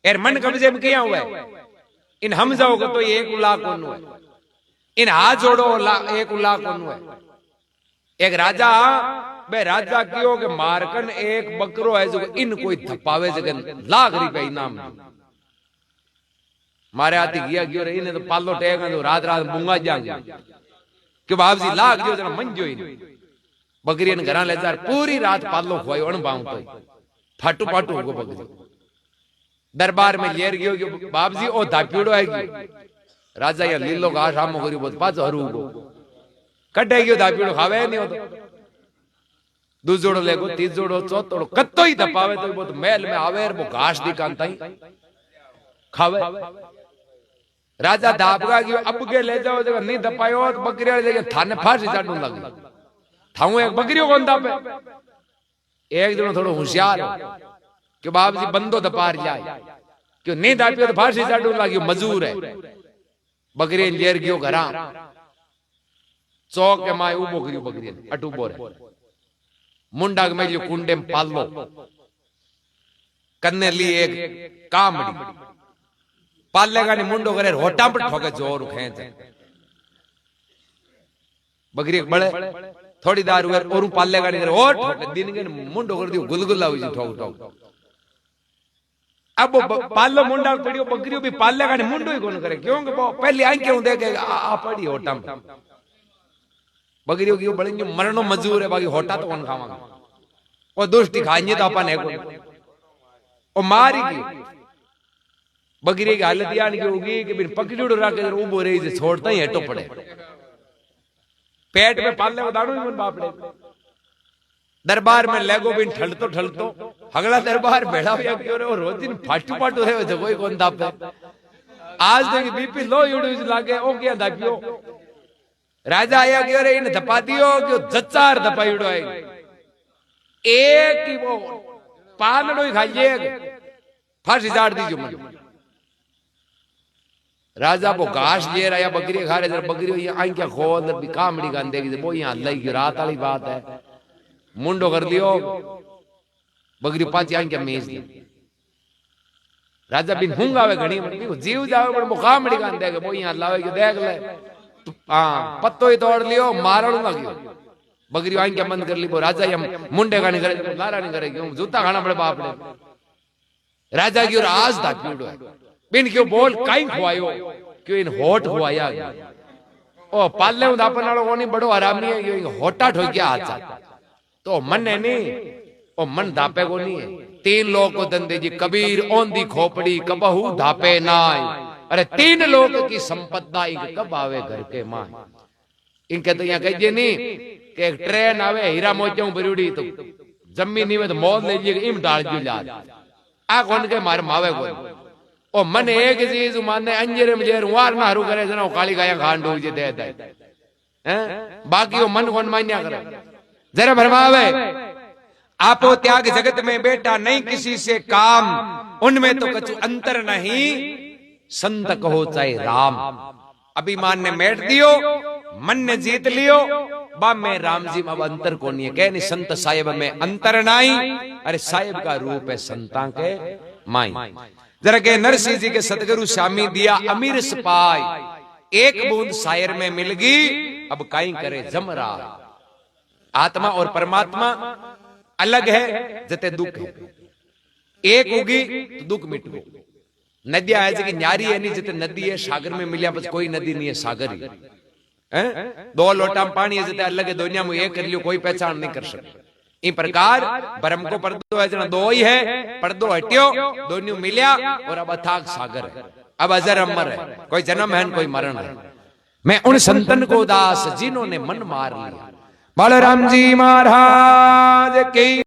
एर मन कब्जे में किया हुआ है। इन हमजा को तो एक उल्ला कौन है, इन हाथ जोड़ो एक उल्ला कौन है। एक राजा बे राजा क्यों के मारकन एक बकरो है जो इन कोई धपावे जगन लाख रुपए इनाम मारे आती गया क्यों रे इन्हें तो पालो टेगा तो रात रात बुंगा जाएंगे क्यों बाप जी लाख जो जरा मन जो इन बकरी ने घरा ले जा पूरी रात पालो खुआई अण बाऊ तो फाटू फाटू होगो बकरी दरबार में लेर गयो कि बाप जी ओ धापीड़ो आएगी राजा या लीलो घास आमो करियो बहुत पाछो हरूगो कटे गयो धापीड़ो खावे नहीं हो तो दूज जोड़ो लेगो तीज जोड़ो चौथ जोड़ो कत्तो ही धपावे तो बहुत महल में आवे वो घास दी कांताई खावे। राजा धापगा गयो अब के ले जाओ जगह नहीं धपायो तो बकरी वाली जगह थाने फांसी चाटू लगी थाऊ एक बकरियों को धापे। एक दिन थोड़ा होशियार कि बाप जी बंदो धपार जाए क्यों नहीं धापियो तो फांसी चाटू लगी मजूर है बकरी लेर गयो घरा चौक के माए उबो करियो बकरी अटूबो रे मुंडा में जो कुंडे में पाल लो कन्ने ली एक कामड़ी पाल लेगा नहीं मुंडो करे होटा पर ठोके जोर खेच बकरी बड़े थोड़ी दारू और पाल लेगा नहीं करे और दिन के मुंडो कर दियो गुलगुला हुई ठोक ठोक अब पाल लो मुंडा पड़ियो बकरियों भी पाल लेगा नहीं मुंडो ही कौन करे क्योंकि पहले आई क्यों देखे आ पड़ी होटा बकरियों की बड़ेंगे मरणो मजूर है बाकी होटा तो कौन खावांगा और दुष्टी खाएंगे तो अपन है और मारी की बकरी की हालत यान की होगी कि बिन पकड़ी उड़ रहा के उबो रही से छोड़ता ही हेटो पड़े पेट में पालने को दाड़ू ही बापड़े दरबार में लेगो बिन ठलतो हगला दरबार बैठा हुआ क्यों रे और रोज दिन फाटू फाटू रहे हो कोई कौन दापे आज देखिए बीपी लो उड़ लागे ओ क्या दापियो राजा आया क्यों रे इन धपा दियो क्यों जच्चार धपाईड़ो है एक ही वो पालड़ो ही खाइए फांसी चाट दीजिए मन राजा वो घास ले रहा बकरी खा रहे बकरी आई क्या खोल भी कामड़ी गान देगी वो यहाँ अल्लाह की रात वाली बात है मुंडो कर दियो बकरी पांच आई क्या मेज दी राजा बिन हुंगा वे घड़ी जीव जावे पर वो कामड़ी गान देगा वो यहाँ अल्लाह की देख ले हाँ पत्तो ही तोड़ लियो मारणू लगियो बकरी आई क्या बंद कर ली वो राजा या मुंडे का नहीं करे लारा नहीं करेगी जूता खाना पड़े बाप ने राजा की और आज था पीड़ो बिन क्यों बोल काई खुआयो क्यों इन होट खुआया ओ पाले अपन वालों नहीं बड़ो आरामी है क्यों होटा ठोक गया हाथ तो मन है नहीं ओ मन धापे को नहीं है तीन लोग को धंधे जी कबीर ओंदी खोपड़ी कबहू धापे नाय अरे तीन लोग की संपदा कब आवे घर के मां इनके तो यहाँ कहिए नहीं कि एक ट्रेन आवे हीरा मोतियों बरूड़ी तो जमीन में तो मौत लीजिए इम डाल जो ला आ कौन के मारे मावे को ओ मन एक चीज माने अंजेर मजेर वार ना हरू करे जना काली गाया खांडू जे दे दे हैं बाकी वो मन कौन मान्या करे जरा भरमावे आपो त्याग जगत में बेटा नहीं किसी से काम उनमें तो कछु अंतर नहीं संत कहो चाहे राम अभिमान ने मेट दियो मन ने जीत लियो बा में राम जी में अब अंतर को नहीं है कह नहीं संत साहिब में अंतर नहीं अरे साहिब का रूप है संता के माई जरा के नरसिंह जी के सतगुरु स्वामी दिया अमीर सपाई एक बूंद शायर में मिल गई अब काई करे जमरा आत्मा और परमात्मा अलग है जते दुख है एक होगी तो दुख मिट गो नदियां है कि न्यारी है नहीं जिते नदी है सागर में मिलिया बस कोई नदी नहीं है सागर ही है दो लोटा पानी है जिते अलग है दुनिया में एक कर लियो कोई पहचान नहीं कर सकते इस प्रकार ब्रह्म को पर्दो है जना दो ही है पर्दो हटियो दोनों मिलिया और अब अथाक सागर है अब अजर अमर है कोई जन्म है कोई मरण है मैं उन संतन को दास जिन्होंने मन मार लिया बालराम जी महाराज की